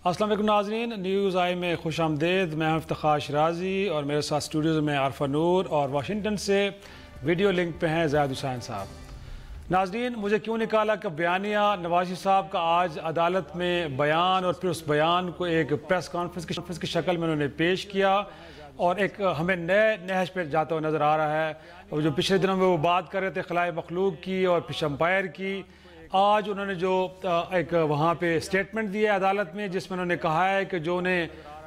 السلام علیکم ناظرین، نیوز آئی میں خوش آمدید۔ میں ہوں افتخار شرازی اور میرے ساتھ اسٹوڈیوز میں عارفہ نور اور واشنگٹن سے ویڈیو لنک پہ ہیں زاہد حسین صاحب۔ ناظرین، مجھے کیوں نکالا کہ بیانیہ نواز شریف صاحب کا آج عدالت میں بیان اور پھر اس بیان کو ایک پریس کانفرنس کی شکل میں انہوں نے پیش کیا اور ایک ہمیں نئے نہج پہ جاتا ہوا نظر آ رہا ہے۔ اور جو پچھلے دنوں میں وہ بات کر رہے تھے خلاء مخلوق کی اور فش امپائر کی، آج انہوں نے جو ایک وہاں پہ سٹیٹمنٹ دی ہے عدالت میں، جس میں انہوں نے کہا ہے کہ جو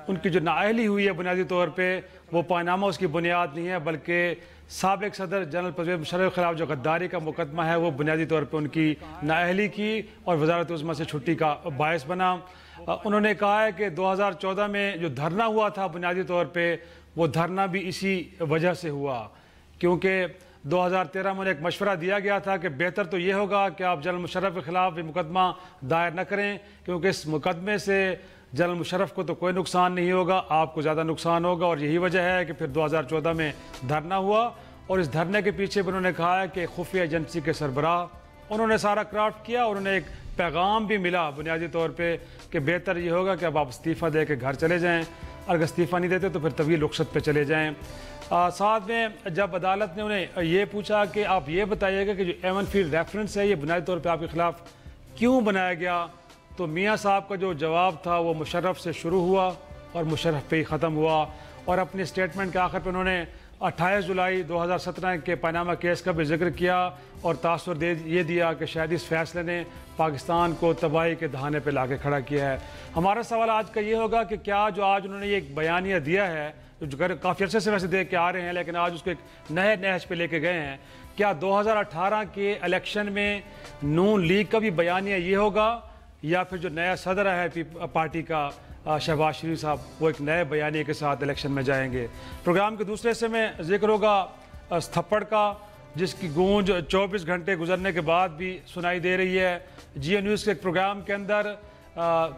ان کی جو نااہلی ہوئی ہے بنیادی طور پہ وہ پائنامہ اس کی بنیاد نہیں ہے، بلکہ سابق صدر جنرل پرویز مشرف کے خلاف جو غداری کا مقدمہ ہے وہ بنیادی طور پہ ان کی نااہلی کی اور وزارت عظمیٰ سے چھٹی کا باعث بنا۔ انہوں نے کہا ہے کہ 2014 میں جو دھرنا ہوا تھا بنیادی طور پہ وہ دھرنا بھی اسی وجہ سے ہوا، کیونکہ 2013 میں ایک مشورہ دیا گیا تھا کہ بہتر تو یہ ہوگا کہ آپ جنرل مشرف کے خلاف یہ مقدمہ دائر نہ کریں، کیونکہ اس مقدمے سے جنرل مشرف کو تو کوئی نقصان نہیں ہوگا، آپ کو زیادہ نقصان ہوگا، اور یہی وجہ ہے کہ پھر 2014 میں دھرنا ہوا۔ اور اس دھرنے کے پیچھے بھی انہوں نے کہا ہے کہ خفیہ ایجنسی کے سربراہ انہوں نے سارا کرافٹ کیا اور انہیں ایک پیغام بھی ملا بنیادی طور پہ کہ بہتر یہ ہوگا کہ اب آپ استعفیٰ دے کے گھر چلے جائیں، اگر استعفیٰ نہیں دیتے تو پھر طویل رخصت پہ چلے جائیں۔ ساتھ میں جب عدالت نے انہیں یہ پوچھا کہ آپ یہ بتائیے گا کہ جو ایون فیلڈ ریفرنس ہے یہ بنیادی طور پہ آپ کے خلاف کیوں بنایا گیا، تو میاں صاحب کا جو جواب تھا وہ مشرف سے شروع ہوا اور مشرف پہ ہی ختم ہوا، اور اپنے سٹیٹمنٹ کے آخر پہ انہوں نے 28 جولائی 2017 کے پاناما کیس کا بھی ذکر کیا اور تاثر یہ دیا کہ شاید اس فیصلے نے پاکستان کو تباہی کے دہانے پہ لا کے کھڑا کیا ہے۔ ہمارا سوال آج کا یہ ہوگا کہ کیا جو آج انہوں نے یہ ایک بیانیہ دیا ہے، جو کافی عرصے سے ویسے دے کے آ رہے ہیں لیکن آج اس کو ایک نئے نہج پہ لے کے گئے ہیں، کیا 2018 کے الیکشن میں نون لیگ کا بھی بیانیہ یہ ہوگا، یا پھر جو نیا صدر ہے پارٹی کا شہباز شریف صاحب وہ ایک نئے بیانیے کے ساتھ الیکشن میں جائیں گے؟ پروگرام کے دوسرے حصے میں ذکر ہوگا اس تھپڑ کا، جس کی گونج 24 گھنٹے گزرنے کے بعد بھی سنائی دے رہی ہے۔ جی اے نیوز کے ایک پروگرام کے اندر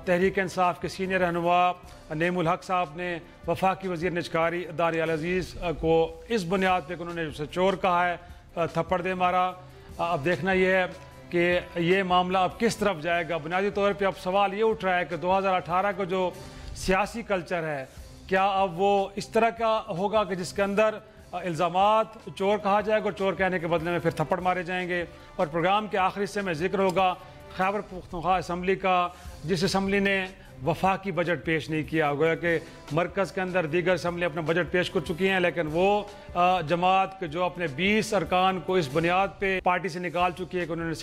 تحریک انصاف کے سینئر رہنما نعیم الحق صاحب نے وفاقی وزیر نجکاری داریال عزیز کو اس بنیاد پہ کہ انہوں نے اسے چور کہا ہے تھپڑ دے مارا۔ اب دیکھنا یہ ہے کہ یہ معاملہ اب کس طرف جائے گا۔ بنیادی طور پہ اب سوال یہ اٹھ رہا ہے کہ 2018 کا جو سیاسی کلچر ہے کیا اب وہ اس طرح کا ہوگا کہ جس کے اندر الزامات چور کہا جائے گا اور چور کہنے کے بدلے میں پھر تھپڑ مارے جائیں گے۔ اور پروگرام کے آخری حصے میں ذکر ہوگا خیبر پختونخوا اسمبلی کا، جس اسمبلی نے وفاقی بجٹ پیش نہیں کیا۔ گویا کہ مرکز کے اندر دیگر اسمبلی اپنا بجٹ پیش کر چکی ہیں، لیکن وہ جماعت کے جو اپنے 20 ارکان کو اس بنیاد پہ پارٹی سے نکال چکی ہے کہ انہوں نے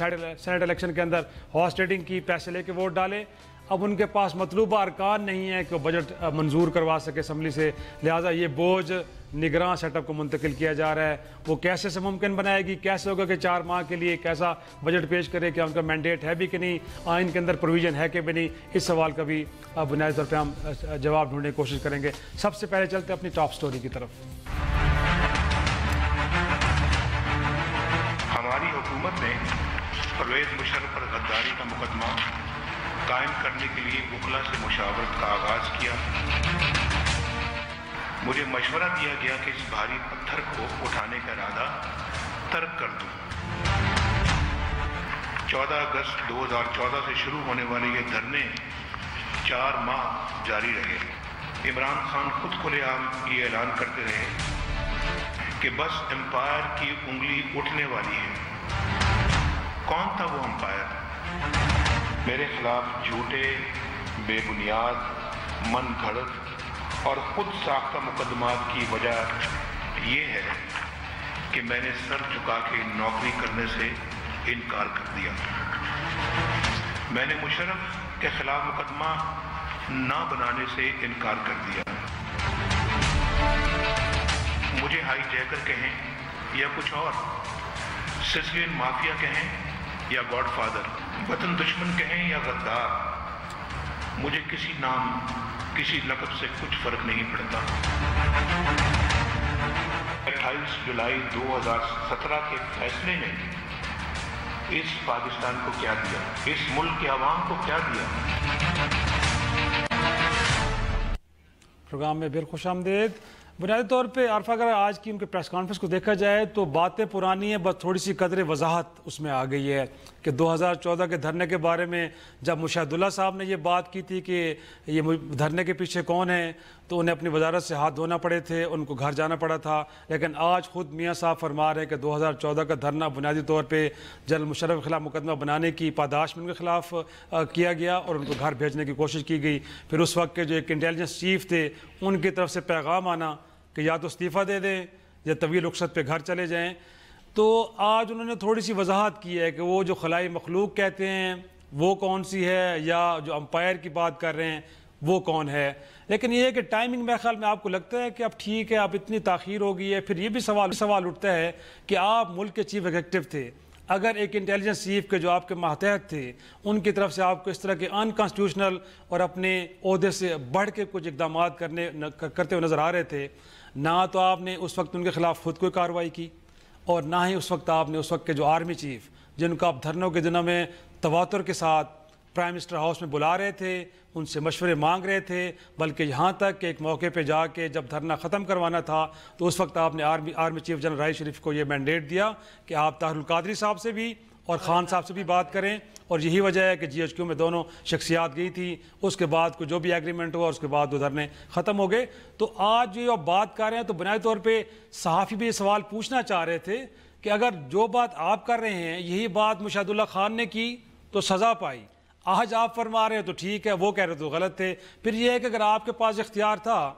سینٹ الیکشن کے اندر ہارس ٹریڈنگ کی، پیسے لے کے ووٹ ڈالے، اب ان کے پاس مطلوبہ ارکان نہیں ہے کہ وہ بجٹ منظور کروا سکے اسمبلی سے، لہٰذا یہ بوجھ نگراں سیٹ اپ کو منتقل کیا جا رہا ہے۔ وہ کیسے سے ممکن بنائے گی، کیسے ہوگا کہ 4 ماہ کے لیے کیسا بجٹ پیش کرے، کیا ان کا مینڈیٹ ہے بھی کہ نہیں، آئین کے اندر پروویژن ہے کہ بھی نہیں، اس سوال کا بھی بنیادی طور پہ ہم جواب ڈھونڈنے کی کوشش کریں گے۔ سب سے پہلے چلتے ہیں اپنی ٹاپ سٹوری کی طرف۔ ہماری حکومت نے پرویز مشرف پر غداری کا مقدمہ قائم کرنے کے لیے وکلا سے مشاورت کا آغاز کیا۔ مجھے مشورہ دیا گیا کہ اس بھاری پتھر کو اٹھانے کا ارادہ ترک کر دوں۔ 14 اگست 2014 سے شروع ہونے والے یہ دھرنے 4 ماہ جاری رہے۔ عمران خان خود کھلے عام یہ اعلان کرتے رہے کہ بس امپائر کی انگلی اٹھنے والی ہے۔ کون تھا وہ امپائر؟ میرے خلاف جھوٹے، بے بنیاد، من گھڑت اور خود ساختہ مقدمات کی وجہ یہ ہے کہ میں نے سر جھکا کے نوکری کرنے سے انکار کر دیا۔ میں نے مشرف کے خلاف مقدمہ نہ بنانے سے انکار کر دیا۔ مجھے ہائی جیکر کہیں یا کچھ اور، سسلین مافیا کہیں یا گاڈ فادر، وطن دشمن کہیں یا غدار، مجھے کسی نام، کسی لقب سے کچھ فرق نہیں پڑتا۔ 28 جولائی 2017 کے فیصلے نے اس پاکستان کو کیا دیا، اس ملک کے عوام کو کیا دیا؟ پروگرام میں پھر خوش آمدید۔ بنیادی طور پہ عارفہ اگر آج کی ان کے پریس کانفرنس کو دیکھا جائے تو باتیں پرانی ہیں، بس تھوڑی سی قدر وضاحت اس میں آ گئی ہے کہ 2014 کے دھرنے کے بارے میں جب مشاہد اللہ صاحب نے یہ بات کی تھی کہ یہ دھرنے کے پیچھے کون ہیں تو انہیں اپنی وزارت سے ہاتھ دھونا پڑے تھے، ان کو گھر جانا پڑا تھا، لیکن آج خود میاں صاحب فرما رہے ہیں کہ 2014 کا دھرنا بنیادی طور پہ جنرل مشرف کے خلاف مقدمہ بنانے کی پاداش میں ان کے خلاف کیا گیا اور ان کو گھر بھیجنے کی کوشش کی گئی۔ پھر اس وقت کے جو ایک انٹیلیجنس چیف تھے ان کی طرف سے پیغام آنا کہ یا تو استعفیٰ دے دیں یا طویل رخصت پہ گھر چلے جائیں۔ تو آج انہوں نے تھوڑی سی وضاحت کی ہے کہ وہ جو خلائی مخلوق کہتے ہیں وہ کون سی ہے، یا جو امپائر کی بات کر رہے ہیں وہ کون ہے۔ لیکن یہ ہے کہ ٹائمنگ میرے خیال میں آپ کو لگتا ہے کہ اب ٹھیک ہے، اب اتنی تاخیر ہو گئی ہے، پھر یہ بھی سوال اٹھتا ہے کہ آپ ملک کے چیف ایگزیکٹو تھے، اگر ایک انٹیلیجنس چیف کے جو آپ کے ماتحت تھے ان کی طرف سے آپ کو اس طرح کے انکانسٹیٹیوشنل اور اپنے عہدے سے بڑھ کے کچھ اقدامات کرتے ہوئے نظر آ رہے تھے، نہ تو آپ نے اس وقت ان کے خلاف خود کوئی کارروائی کی اور نہ ہی اس وقت آپ نے اس وقت کے جو آرمی چیف جن کو آپ دھرنوں کے دنوں میں تواتر کے ساتھ پرائم منسٹر ہاؤس میں بلا رہے تھے، ان سے مشورے مانگ رہے تھے، بلکہ یہاں تک کہ ایک موقع پہ جا کے جب دھرنا ختم کروانا تھا تو اس وقت آپ نے army chief general Raheel Sharif کو یہ مینڈیٹ دیا کہ آپ طاہر القادری صاحب سے بھی اور خان صاحب سے بھی بات کریں، اور یہی وجہ ہے کہ جی ایچ کیو میں دونوں شخصیات گئی تھی، اس کے بعد کو جو بھی ایگریمنٹ ہوا اس کے بعد وہ دھرنے ختم ہو گئے۔ تو آج جو آپ بات کر رہے ہیں تو بنیادی طور پہ صحافی بھی یہ سوال پوچھنا چاہ رہے تھے کہ اگر جو بات آپ کر رہے ہیں یہی بات مشاہد اللہ خان نے کی تو سزا پائی، آج آپ فرما رہے ہیں تو ٹھیک ہے، وہ کہہ رہے تو غلط تھے۔ پھر یہ ہے کہ اگر آپ کے پاس اختیار تھا،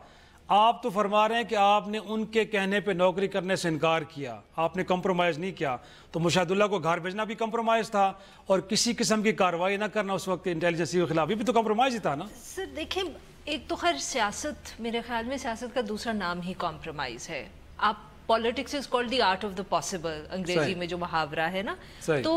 آپ تو فرما رہے ہیں کہ آپ نے ان کے کہنے پہ نوکری کرنے سے انکار کیا، آپ نے کمپرومائز نہیں کیا، تو مشاہد اللہ کو گھر بھیجنا بھی کمپرومائز تھا اور کسی قسم کی کارروائی نہ کرنا اس وقت انٹیلیجنس کے خلاف بھی تو کمپرومائز ہی تھا نا۔ سر دیکھیں، ایک تو خیر سیاست، میرے خیال میں سیاست کا دوسرا نام ہی کمپرومائز ہے۔ آپ politics is called the art of the possible, انگریزی میں جو محاورہ ہے نا، تو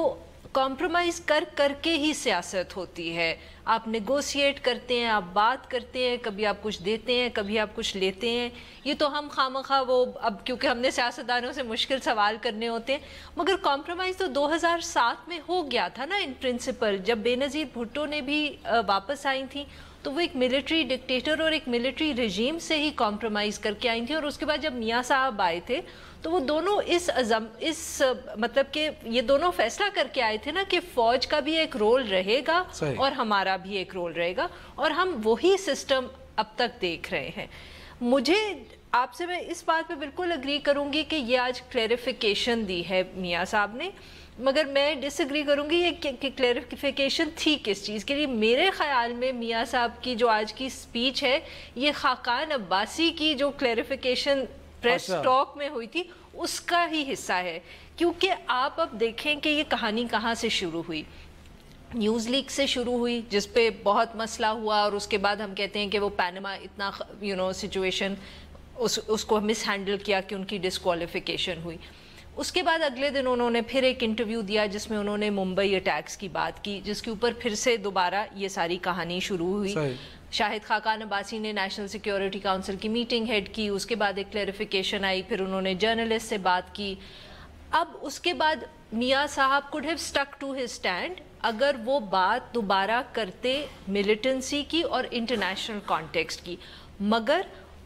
کمپرومائز کر کے ہی سیاست ہوتی ہے۔ آپ نیگوسیٹ کرتے ہیں، آپ بات کرتے ہیں، کبھی آپ کچھ دیتے ہیں، کبھی آپ کچھ لیتے ہیں۔ یہ تو ہم خواہ وہ اب کیونکہ ہم نے سیاستدانوں سے مشکل سوال کرنے ہوتے ہیں، مگر کمپرومائز تو 2007 میں ہو گیا تھا نا ان پرنسپل، جب بے نظیر بھٹو نے بھی واپس آئی تھیں تو وہ ایک ملٹری ڈکٹیٹر اور ایک ملٹری رجیم سے ہی کمپرومائز کر کے آئی تھیں، اور اس کے بعد جب میاں صاحب آئے تھے تو وہ دونوں اس مطلب کہ یہ دونوں فیصلہ کر کے آئے تھے نا کہ فوج کا بھی ایک رول رہے گا اور ہمارا بھی ایک رول رہے گا، اور ہم وہی سسٹم اب تک دیکھ رہے ہیں۔ مجھے آپ سے میں اس بات پہ بالکل اگری کروں گی کہ یہ آج کلیریفیکیشن دی ہے میاں صاحب نے، مگر میں ڈس ایگری کروں گی یہ کہ کلیریفیکیشن تھی کس چیز کے لیے۔ میرے خیال میں میاں صاحب کی جو آج کی سپیچ ہے یہ خاقان عباسی کی جو کلیریفیکیشن پریس ٹاک میں ہوئی تھی اس کا ہی حصہ ہے، کیونکہ آپ اب دیکھیں کہ یہ کہانی کہاں سے شروع ہوئی۔ نیوز لیک سے شروع ہوئی جس پہ بہت مسئلہ ہوا، اور اس کے بعد ہم کہتے ہیں کہ وہ پینما اتنا سچویشن اس کو مس ہینڈل کیا کہ ان کی ڈسکوالیفیکیشن ہوئی۔ اس کے بعد اگلے دن انہوں نے پھر ایک انٹرویو دیا جس میں انہوں نے ممبئی اٹیکس کی بات کی، جس کے اوپر پھر سے دوبارہ یہ ساری کہانی شروع ہوئی۔ شاہد خاقان عباسی نے نیشنل سیکیورٹی کاؤنسل کی میٹنگ ہیڈ کی، اس کے بعد ایک کلیریفیکیشن آئی، پھر انہوں نے جرنلسٹ سے بات کی۔ اب اس کے بعد میاں صاحب could have stuck to his stand اگر وہ بات دوبارہ کرتے ملیٹنسی کی اور انٹرنیشنل کانٹیکسٹ کی، مگر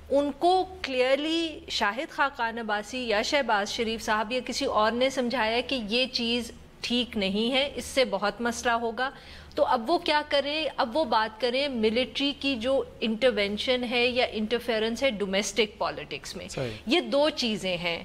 ان کو کلیئرلی شاہد خاقان عباسی یا شہباز شریف صاحب یا کسی اور نے سمجھایا کہ یہ چیز ٹھیک نہیں ہے، اس سے بہت مسئلہ ہوگا۔ تو اب وہ کیا کریں؟ اب وہ بات کریں ملٹری کی جو انٹرونشن ہے یا انٹرفیئرنس ہے ڈومیسٹک پالیٹکس میں۔ یہ دو چیزیں ہیں،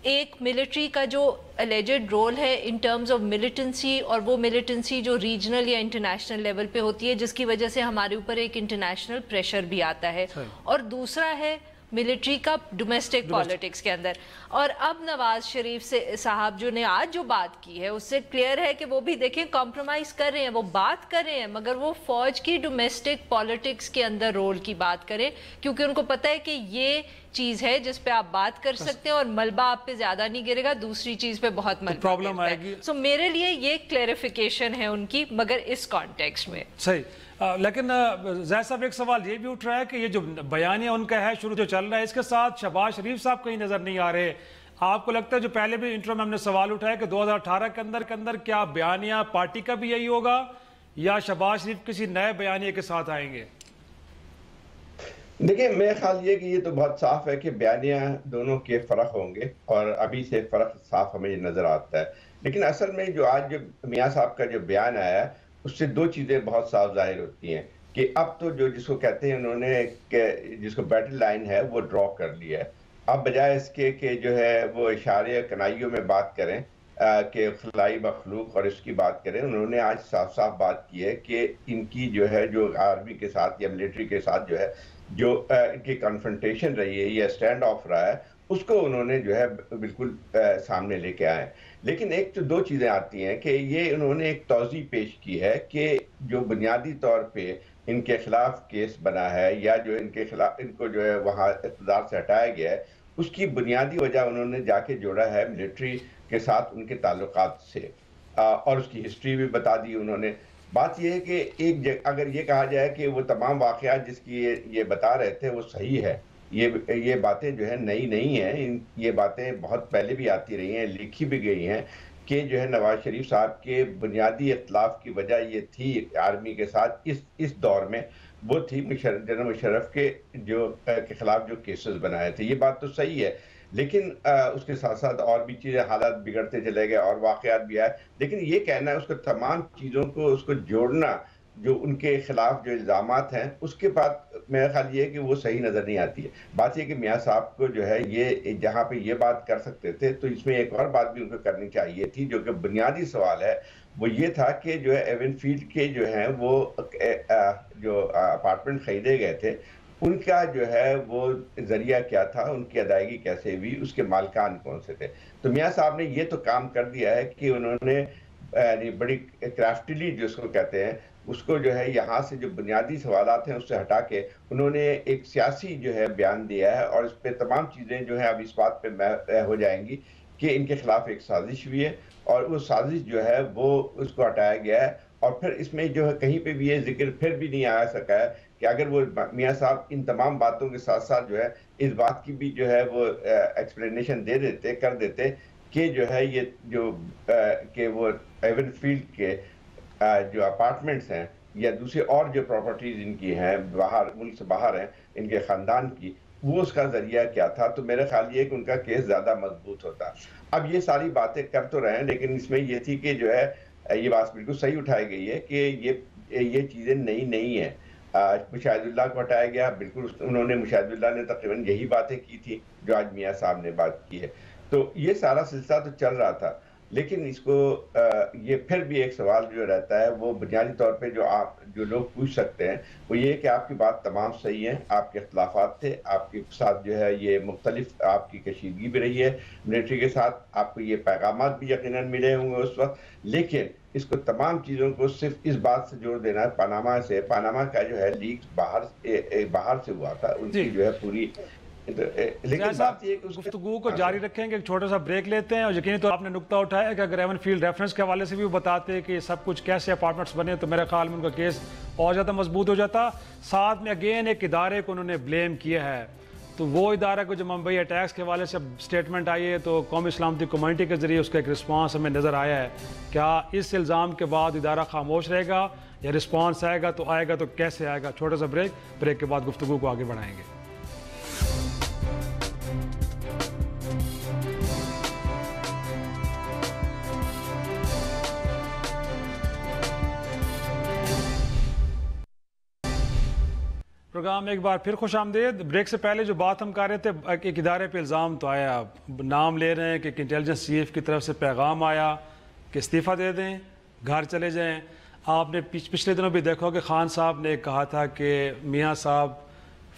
ایک ملٹری کا جو الیجڈ رول ہے ان ٹرمز آف ملیٹنسی، اور وہ ملیٹنسی جو ریجنل یا انٹرنیشنل لیول پہ ہوتی ہے جس کی وجہ سے ہمارے اوپر ایک انٹرنیشنل پریشر بھی آتا ہے، اور دوسرا ہے ملٹری کا ڈومیسٹک پالیٹکس کے اندر۔ اور اب نواز شریف سے صاحب جو نے آج جو بات کی ہے اس سے کلیئر ہے کہ وہ بھی دیکھیں کمپرومائز کر رہے ہیں، وہ بات کر رہے ہیں مگر وہ فوج کی ڈومیسٹک پالیٹکس کے اندر رول کی بات کریں، کیونکہ ان کو پتہ ہے کہ یہ چیز ہے جس پہ آپ بات کر سکتے ہیں اور ملبہ آپ پہ زیادہ نہیں گرے گا، دوسری چیز پہ بہت ملبہ پرابلم آئے گی۔ سو میرے لیے یہ کلیریفیکیشن ہے ان کی، مگر اس کانٹیکسٹ میں صحیح۔ لیکن زید صاحب ایک سوال یہ بھی اٹھ رہا ہے کہ یہ جو بیانیہ ان کا ہے شروع جو چل رہا ہے اس کے ساتھ شہباز شریف صاحب کہیں نظر نہیں آ رہے، آپ کو لگتا ہے جو پہلے بھی انٹرو میں ہم نے سوال اٹھایا کہ 2018 کے اندر کیا بیانیہ پارٹی کا بھی یہی ہوگا یا شہباز شریف کسی نئے بیانیے کے ساتھ آئیں گے؟ دیکھیں میرا خیال یہ کہ یہ تو بہت صاف ہے کہ بیانیہ دونوں کے فرق ہوں گے، اور ابھی سے فرق صاف ہمیں نظر آتا ہے، لیکن اصل میں جو آج جو میاں صاحب کا جو بیان آیا ہے اس سے دو چیزیں بہت صاف ظاہر ہوتی ہیں کہ اب تو جو جس کو کہتے ہیں انہوں نے جس کو بیٹل لائن ہے وہ ڈرا کر لیا ہے، اب بجائے اس کے کہ جو ہے وہ اشارے کنائیوں میں بات کریں کہ خلائی مخلوق اور اس کی بات کریں، انہوں نے آج صاف صاف بات کی ہے کہ ان کی جو ہے جو آرمی کے ساتھ یا ملٹری کے ساتھ جو ہے جو ان کی کنفرنٹیشن رہی ہے یا سٹینڈ آف رہا ہے اس کو انہوں نے جو ہے بالکل سامنے لے کے آئے، لیکن ایک تو دو چیزیں آتی ہیں کہ یہ انہوں نے ایک توضیح پیش کی ہے کہ جو بنیادی طور پہ ان کے خلاف کیس بنا ہے یا جو ان کے خلاف ان کو جو ہے وہاں اقتدار سے ہٹایا گیا ہے اس کی بنیادی وجہ انہوں نے جا کے جوڑا ہے ملٹری کے ساتھ ان کے تعلقات سے، اور اس کی ہسٹری بھی بتا دی انہوں نے۔ بات یہ ہے کہ اگر یہ کہا جائے کہ وہ تمام واقعات جس کی یہ بتا رہے تھے وہ صحیح ہے، یہ باتیں جو ہے نئی نہیں ہیں، یہ باتیں بہت پہلے بھی آتی رہی ہیں، لکھی بھی گئی ہیں کہ جو ہے نواز شریف صاحب کے بنیادی اختلاف کی وجہ یہ تھی آرمی کے ساتھ اس دور میں، وہ تھی جنرل مشرف کے خلاف جو کیسز بنائے تھے، یہ بات تو صحیح ہے، لیکن اس کے ساتھ ساتھ اور بھی چیزیں حالات بگڑتے چلے گئے اور واقعات بھی آئے، لیکن یہ کہنا ہے اس کو تمام چیزوں کو اس کو جوڑنا جو ان کے خلاف جو الزامات ہیں اس کے بعد میرا خیال یہ ہے کہ وہ صحیح نظر نہیں آتی ہے۔ بات یہ کہ میاں صاحب کو جو ہے یہ جہاں پہ یہ بات کر سکتے تھے تو اس میں ایک اور بات بھی ان کو کرنی چاہیے تھی جو کہ بنیادی سوال ہے، وہ یہ تھا کہ جو ہے ایون فیلڈ کے جو ہیں وہ جو اپارٹمنٹ خریدے گئے تھے ان کا جو ہے وہ ذریعہ کیا تھا، ان کی ادائیگی کیسے ہوئی، اس کے مالکان کون سے تھے۔ تو میاں صاحب نے یہ تو کام کر دیا ہے کہ انہوں نے بڑی کرافٹلی جس کو کہتے ہیں اس کو جو ہے یہاں سے جو بنیادی سوالات ہیں اس سے ہٹا کے انہوں نے ایک سیاسی جو ہے بیان دیا ہے، اور اس پہ تمام چیزیں جو ہیں اب اس بات پہ ہو جائیں گی کہ ان کے خلاف ایک سازش ہوئی ہے، اور وہ سازش جو ہے وہ اس کو ہٹایا گیا ہے، اور پھر اس میں جو ہے کہیں پہ بھی یہ ذکر پھر بھی نہیں آ سکا ہے کہ اگر وہ میاں صاحب ان تمام باتوں کے ساتھ ساتھ جو ہے اس بات کی بھی جو ہے وہ ایکسپلینیشن کر دیتے کہ جو ہے یہ جو کہ وہ ایون فیلڈ کے جو اپارٹمنٹس ہیں یا دوسری اور جو پراپرٹیز ان کی ہیں باہر ملک سے باہر ہیں ان کے خاندان کی، وہ اس کا ذریعہ کیا تھا، تو میرا خیال یہ ہے کہ ان کا کیس زیادہ مضبوط ہوتا۔ اب یہ ساری باتیں کر تو رہے ہیں لیکن اس میں یہ تھی کہ جو ہے یہ بات بالکل صحیح اٹھائی گئی ہے کہ یہ چیزیں نئی نہیں ہیں۔ مشاہد اللہ کو ہٹایا گیا، بالکل انہوں نے مشاہد اللہ نے تقریباً یہی باتیں کی تھی جو آج میاں صاحب نے بات کی ہے، تو یہ سارا سلسلہ تو چل رہا تھا، لیکن اس کو یہ پھر بھی ایک سوال جو رہتا ہے وہ بنیادی طور پہ جو لوگ پوچھ سکتے ہیں وہ یہ کہ آپ کی بات تمام صحیح ہیں، آپ کے اختلافات تھے، آپ کے ساتھ جو ہے یہ مختلف آپ کی کشیدگی بھی رہی ہے ملٹری کے ساتھ، آپ کو یہ پیغامات بھی یقیناً ملے ہوں گے اس وقت، لیکن اس کو تمام چیزوں کو صرف اس بات سے جوڑ دینا ہے پاناما کا جو ہے لیک باہر سے ہوا تھا، ان کی جو ہے پوری گفتگو کو جاری رکھیں گے، ایک چھوٹا سا بریک لیتے ہیں، اور یقینی طور آپ نے نقطہ اٹھایا کہ اگر ایون فیلڈ ریفرنس کے حوالے سے بھی وہ بتاتے کہ سب کچھ کیسے اپارٹمنٹس بنے تو میرے خیال میں ان کا کیس اور زیادہ مضبوط ہو جاتا۔ ساتھ میں اگین ایک ادارے کو انہوں نے بلیم کیا ہے، تو وہ ادارہ کو جو ممبئی اٹیکس کے حوالے سے سٹیٹمنٹ آئی ہے تو قومی سلامتی کمیونٹی کے ذریعے اس کا ایک رسپانس ہمیں نظر آیا ہے، کیا اس الزام کے بعد ادارہ خاموش رہے گا یا رسپانس آئے گا تو کیسے آئے گا؟ چھوٹا سا بریک کے بعد گفتگو کو آگے بڑھائیں گے۔ پروگرام میں ایک بار پھر خوش آمدید۔ بریک سے پہلے جو بات ہم کر رہے تھے، ایک ادارے پہ الزام تو آیا، نام لے رہے ہیں کہ انٹیلیجنس چیف کی طرف سے پیغام آیا کہ استعفیٰ دے دیں، گھر چلے جائیں۔ آپ نے پچھلے دنوں بھی دیکھو کہ خان صاحب نے کہا تھا کہ میاں صاحب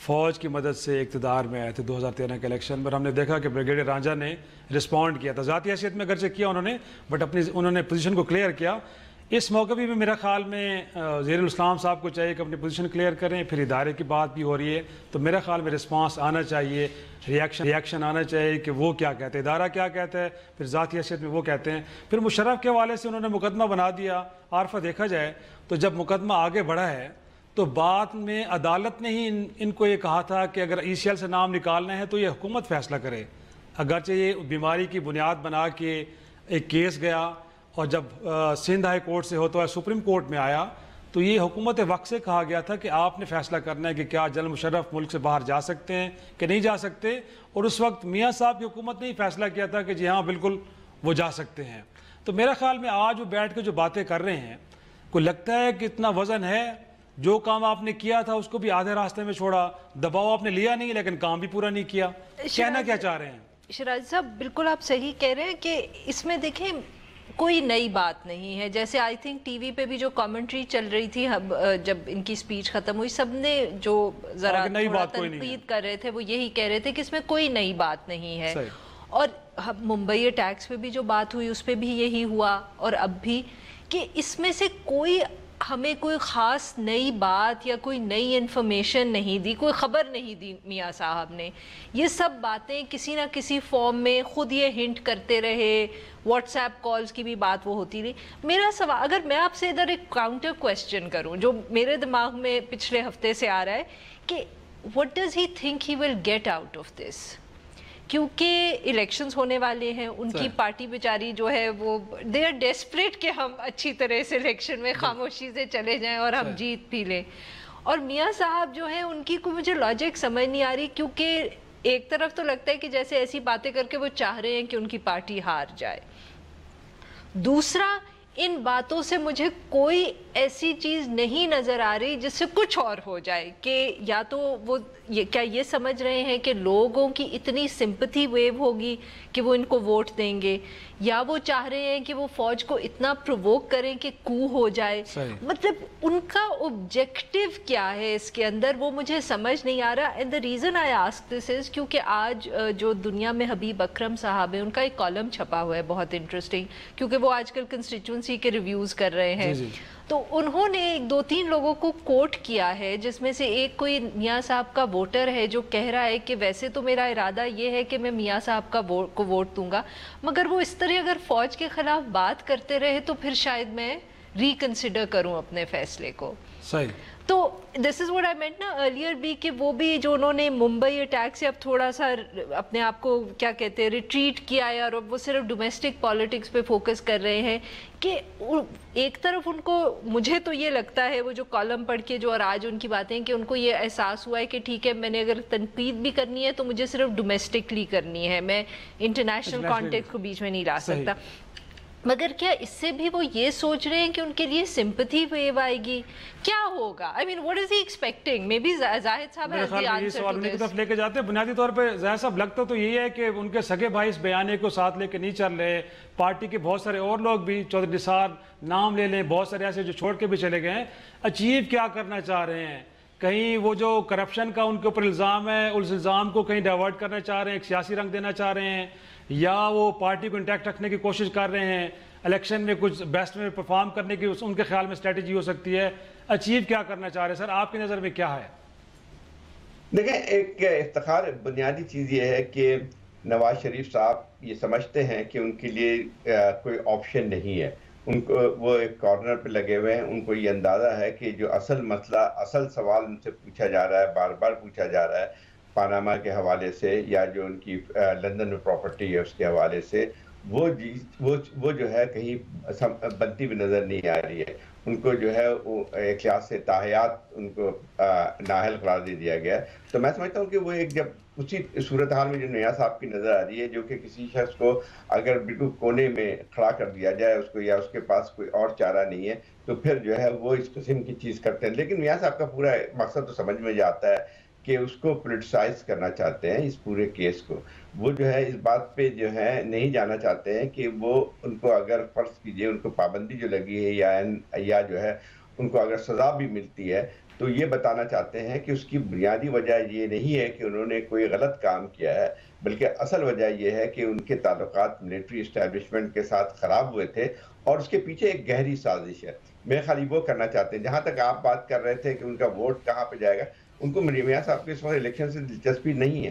فوج کی مدد سے اقتدار میں آئے تھے 2013 کے الیکشن پر، ہم نے دیکھا کہ بریگیڈیئر رانجھا نے رسپونڈ کیا تھا، ذاتی حیثیت میں اگرچہ کیا انہوں نے، بٹ انہوں نے پوزیشن کو کلیئر کیا۔ اس موقع بھی میرا خیال میں وزیر الاسلام صاحب کو چاہیے کہ اپنی پوزیشن کلیئر کریں، پھر ادارے کی بات بھی ہو رہی ہے تو میرا خیال میں رسپانس آنا چاہیے، ریاکشن آنا چاہیے کہ وہ کیا کہتے ہیں، ادارہ کیا کہتا ہے، پھر ذاتی حیثیت میں وہ کہتے ہیں۔ پھر مشرف کے حوالے سے انہوں نے مقدمہ بنا دیا۔ عارفہ دیکھا جائے تو جب مقدمہ آگے بڑھا ہے تو بعد میں عدالت نے ہی ان کو یہ کہا تھا کہ اگر ECL سے نام نکالنا ہے تو یہ حکومت فیصلہ کرے، اگرچہ یہ بیماری کی بنیاد بنا کے ایک کیس گیا، اور جب سندھ ہائی کورٹ سے ہوتا ہے سپریم کورٹ میں آیا تو یہ حکومت وقت سے کہا گیا تھا کہ آپ نے فیصلہ کرنا ہے کہ کیا جنرل مشرف ملک سے باہر جا سکتے ہیں کہ نہیں جا سکتے، اور اس وقت میاں صاحب کی حکومت نے ہی فیصلہ کیا تھا کہ جی ہاں بالکل وہ جا سکتے ہیں۔ تو میرا خیال میں آج وہ بیٹھ کے جو باتیں کر رہے ہیں، کوئی لگتا ہے کہ اتنا وزن ہے؟ جو کام آپ نے کیا تھا اس کو بھی آدھے راستے میں چھوڑا، دباؤ آپ نے لیا نہیں لیکن کام بھی پورا نہیں کیا، کہنا کیا چاہ رہے ہیں؟ شیراز صاحب بالکل آپ صحیح کہہ رہے ہیں کہ اس میں دیکھیں کوئی نئی بات نہیں ہے۔ جیسے آئی تھنک ٹی وی پہ بھی جو کامنٹری چل رہی تھی جب ان کی سپیچ ختم ہوئی، سب نے جو ذرا تھوڑا تنقید کر رہے تھے وہ یہی کہہ رہے تھے کہ اس میں کوئی نئی بات نہیں ہے۔ اور ممبئی اٹیکس پہ بھی جو بات ہوئی اس پہ بھی یہی ہوا، اور اب بھی کہ اس میں سے کوئی ہمیں کوئی خاص نئی بات یا کوئی نئی انفارمیشن نہیں دی، کوئی خبر نہیں دی میاں صاحب نے۔ یہ سب باتیں کسی نہ کسی فارم میں خود یہ ہنٹ کرتے رہے، واٹس ایپ کالز کی بھی بات وہ ہوتی رہی۔ میرا سوال، اگر میں آپ سے ادھر ایک کاؤنٹر کویسچن کروں جو میرے دماغ میں پچھلے ہفتے سے آ رہا ہے کہ what does he think he will get out of this؟ کیونکہ الیکشنز ہونے والے ہیں، ان کی پارٹی بیچاری جو ہے وہ دے آر ڈیسپریٹ کہ ہم اچھی طرح سے الیکشن میں خاموشی سے چلے جائیں اور ہم جیت بھی لیں۔ اور میاں صاحب جو ہیں ان کی کوئی مجھے لاجک سمجھ نہیں آ رہی، کیونکہ ایک طرف تو لگتا ہے کہ جیسے ایسی باتیں کر کے وہ چاہ رہے ہیں کہ ان کی پارٹی ہار جائے، دوسرا ان باتوں سے مجھے کوئی ایسی چیز نہیں نظر آ رہی جس سے کچھ اور ہو جائے، کہ یا تو وہ کیا یہ سمجھ رہے ہیں کہ لوگوں کی اتنی سمپتھی ویو ہوگی کہ وہ ان کو ووٹ دیں گے، یا وہ چاہ رہے ہیں کہ وہ فوج کو اتنا پرووک کریں کہ کو ہو جائے۔ مطلب ان کا آبجیکٹو کیا ہے اس کے اندر، وہ مجھے سمجھ نہیں آ رہا۔ And the reason I ask this is کیونکہ آج جو دنیا میں حبیب اکرم صاحب ہیں ان کا ایک کالم چھپا ہوا ہے بہت انٹرسٹنگ، کیونکہ وہ آج کل کنسٹیچوئنسی کے ریویوز کر رہے ہیں، تو انہوں نے ایک دو تین لوگوں کو کوٹ کیا ہے، جس میں سے ایک کوئی میاں صاحب کا ووٹر ہے جو کہہ رہا ہے کہ ویسے تو میرا ارادہ یہ ہے کہ میں میاں صاحب کو ووٹ دوں گا، مگر وہ اس طرح اگر فوج کے خلاف بات کرتے رہے تو پھر شاید میں ریکنسیڈر کروں اپنے فیصلے کو۔ صحیح۔ تو دس از واٹ آئی مینٹ نا ارلیئر بھی، کہ وہ بھی جو انہوں نے ممبئی اٹیک سے اب تھوڑا سا اپنے آپ کو کیا کہتے ہیں ریٹریٹ کیا ہے، اور اب وہ صرف ڈومیسٹک پالیٹکس پہ فوکس کر رہے ہیں، کہ ایک طرف ان کو، مجھے تو یہ لگتا ہے وہ جو کالم پڑھ کے جو اور آج ان کی باتیں، کہ ان کو یہ احساس ہوا ہے کہ ٹھیک ہے میں نے اگر تنقید بھی کرنی ہے تو مجھے صرف ڈومیسٹکلی کرنی ہے، میں انٹرنیشنل کانٹیکٹ کو بیچ میں نہیں لا سکتا۔ مگر کیا اس سے بھی وہ یہ سوچ رہے ہیں کہ ان کے لیے سمپتھی ویو آئے گی؟ کیا ہوگا؟ I mean, what is he expecting? Maybe زاہد صاحب has the answer to this. طرف لے کے جاتے ہیں بنیادی طور پہ زاہد صاحب، لگتا تو یہی ہے کہ ان کے سگے بھائی اس بیانے کو ساتھ لے کے نہیں چل رہے، پارٹی کے بہت سارے اور لوگ بھی، چودھری نثار نام لے لیں، بہت سارے ایسے جو چھوڑ کے بھی چلے گئے ہیں، اچیو کیا کرنا چاہ رہے ہیں؟ کہیں وہ جو کرپشن کا ان کے اوپر الزام ہے، اس الزام کو کہیں ڈائیورٹ کرنا چاہ رہے ہیں، ایک سیاسی رنگ دینا چاہ رہے ہیں، یا وہ پارٹی کو انٹیکٹ رکھنے کی کوشش کر رہے ہیں، الیکشن میں کچھ بیسٹ میں پرفارم کرنے کی ان کے خیال میں اسٹریٹجی ہو سکتی ہے، اچیو کیا کرنا چاہ رہے ہیں؟ سر آپ کی نظر میں کیا ہے؟ دیکھیں، ایک افتخار بنیادی چیز یہ ہے کہ نواز شریف صاحب یہ سمجھتے ہیں کہ ان کے لیے کوئی آپشن نہیں ہے، ان کو وہ ایک کارنر پہ لگے ہوئے ہیں، ان کو یہ اندازہ ہے کہ جو اصل مسئلہ، اصل سوال ان سے پوچھا جا رہا ہے، بار بار پوچھا جا رہا ہے پاناما کے حوالے سے یا جو ان کی لندن میں پراپرٹی ہے اس کے حوالے سے، وہ جو ہے کہیں بنتی ہوئی نظر نہیں آ رہی ہے۔ ان کو جو ہے وہ ایک لحاظ سے تاحیات ان کو نااہل قرار دے دیا گیا۔ تو میں سمجھتا ہوں کہ وہ ایک جب اسی صورتحال میں جو نیا صاحب کی نظر آ رہی ہے، جو کہ کسی شخص کو اگر بالکل کونے میں کھڑا کر دیا جائے اس کو، یا اس کے پاس کوئی اور چارہ نہیں ہے، تو پھر جو ہے وہ اس قسم کی چیز کرتے ہیں۔ لیکن میاں صاحب کا پورا مقصد تو سمجھ میں جاتا ہے کہ اس کو پولیٹیسائز کرنا چاہتے ہیں، اس پورے کیس کو۔ وہ جو ہے اس بات پہ جو ہے نہیں جانا چاہتے ہیں کہ وہ ان کو اگر فرض کیجئے ان کو پابندی جو لگی ہے یا جو ہے ان کو اگر سزا بھی ملتی ہے، تو یہ بتانا چاہتے ہیں کہ اس کی بنیادی وجہ یہ نہیں ہے کہ انہوں نے کوئی غلط کام کیا ہے، بلکہ اصل وجہ یہ ہے کہ ان کے تعلقات ملٹری اسٹیبلشمنٹ کے ساتھ خراب ہوئے تھے، اور اس کے پیچھے ایک گہری سازش ہے۔ میرے خیال وہ کرنا چاہتے ہیں۔ جہاں تک آپ بات کر رہے تھے کہ ان کا ووٹ کہاں پہ جائے گا، ان کو میاں صاحب کے اس وقت الیکشن سے دلچسپی نہیں ہے۔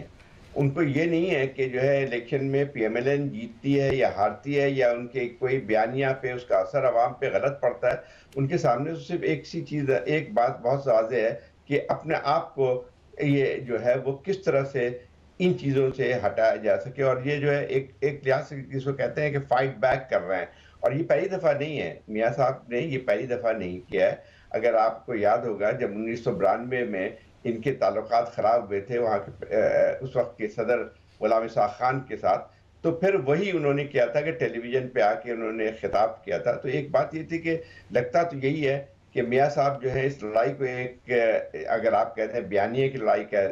ان کو یہ نہیں ہے کہ جو ہے الیکشن میں پی ایم ایل این جیتتی ہے یا ہارتی ہے، یا ان کے کوئی بیانیہ پہ اس کا اثر عوام پہ غلط پڑتا ہے۔ ان کے سامنے صرف ایک سی چیز، ایک بات بہت واضح ہے کہ اپنے آپ کو یہ جو ہے وہ کس طرح سے ان چیزوں سے ہٹایا جا سکے، اور یہ جو ہے ایک لحاظ سے جس کو کہتے ہیں کہ فائٹ بیک کر رہے ہیں۔ اور یہ پہلی دفعہ نہیں ہے، میاں صاحب نے یہ پہلی دفعہ نہیں کیا ہے۔ اگر آپ کو یاد ہوگا جب 1992 میں ان کے تعلقات خراب ہوئے تھے وہاں کے اس وقت کے صدر غلام اسحاق خان کے ساتھ، تو پھر وہی انہوں نے کیا تھا کہ ٹیلی ویژن پہ آ کے انہوں نے خطاب کیا تھا. تو ایک بات یہ تھی کہ لگتا تو یہی ہے کہ میاں صاحب جو ہے اس لڑائی کو ایک اگر آپ کہتے ہیں بیانیے کی لڑائی کہہ